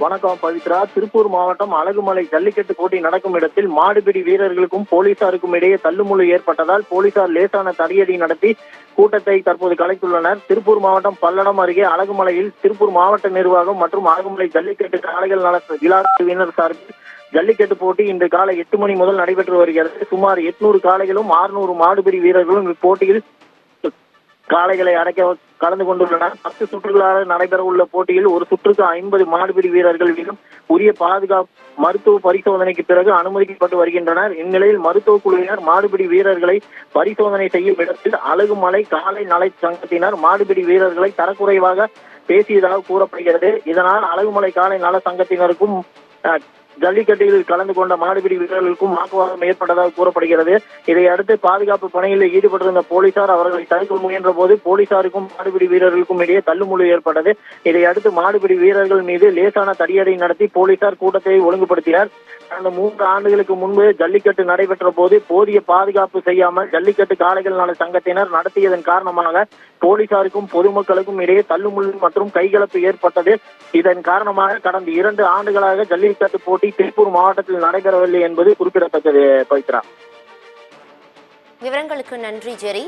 வணக்கம் பவித்ரா. திருப்பூர் மாவட்டம் அழகுமலை ஜல்லிக்கட்டு போட்டி நடக்கும் இடத்தில் மாடுபிடி வீரர்களுக்கும் போலீசாருக்கும் இடையே தள்ளுமுள்ளு ஏற்பட்டதால் போலீசார் லேசான தடியடி நடத்தி கூட்டத்தை தற்போது கலைத்துள்ளனர். திருப்பூர் மாவட்டம் பல்லடம் அருகே அழகுமலையில் திருப்பூர் மாவட்ட நிர்வாகம் மற்றும் அழகுமலை ஜல்லிக்கட்டு காளைகள் நல விழா குழுவினர் சார்பில் ஜல்லிக்கட்டு போட்டி இன்று காலை 8 மணி முதல் நடைபெற்று வருகிறது. சுமார் 800 காளைகளும் 600 மாடுபிடி வீரர்களும் இப்போட்டியில் காளைகளை அடக்க கலந்து கொண்டுள்ளனர். 10 சுற்றுகளாக நடைபெற உள்ள போட்டியில் ஒரு சுற்றுக்கு 50 மாடுபிடி வீரர்கள் வீதம் உரிய பாதுகாப்பு மருத்துவ பரிசோதனைக்கு பிறகு அனுமதிக்கப்பட்டு வருகின்றனர். இந்நிலையில் மருத்துவ குழுவினர் மாடுபிடி வீரர்களை பரிசோதனை செய்யும் இடத்தில் அழகுமலை காளை நல சங்கத்தினர் மாடுபிடி வீரர்களை தரக்குறைவாக பேசியதாக கூறப்படுகிறது. இதனால் அழகுமலை காளை நல சங்கத்தினருக்கும் ஜல்லிக்கட்டில் கலந்து கொண்ட மாடுபிடி வீரர்களுக்கும் வாக்குவாதம் ஏற்பட்டதாக கூறப்படுகிறது. இதையடுத்து பாதுகாப்பு பணியில் ஈடுபட்டிருந்த போலீசார் அவர்களை தடுக்க முயன்ற போது போலீசாருக்கும் மாடுபிடி வீரர்களுக்கும் இடையே தள்ளுமுள்ளு ஏற்பட்டது. இதையடுத்து மாடுபிடி வீரர்கள் மீது லேசான தடியடி நடத்தி போலீசார் கூட்டத்தை ஒழுங்குபடுத்தினர். கடந்த 3 ஆண்டுகளுக்கு முன்பு ஜல்லிக்கட்டு நடைபெற்ற போது போதிய பாதுகாப்பு செய்யாமல் ஜல்லிக்கட்டு காளைகள் நல சங்கத்தினர் நடத்தியதன் காரணமாக போலீசாருக்கும் பொதுமக்களுக்கும் இடையே தள்ளுமுள்ளு மற்றும் கைகலப்பு ஏற்பட்டது. இதன் காரணமாக கடந்த 2 ஆண்டுகளாக ஜல்லிக்கட்டு போட்டி திருப்பூர் மாவட்டத்தில் நடைபெறவில்லை என்பது குறிப்பிடத்தக்கது. பவித்ரா, விவரங்களுக்கு நன்றி ஜெரி.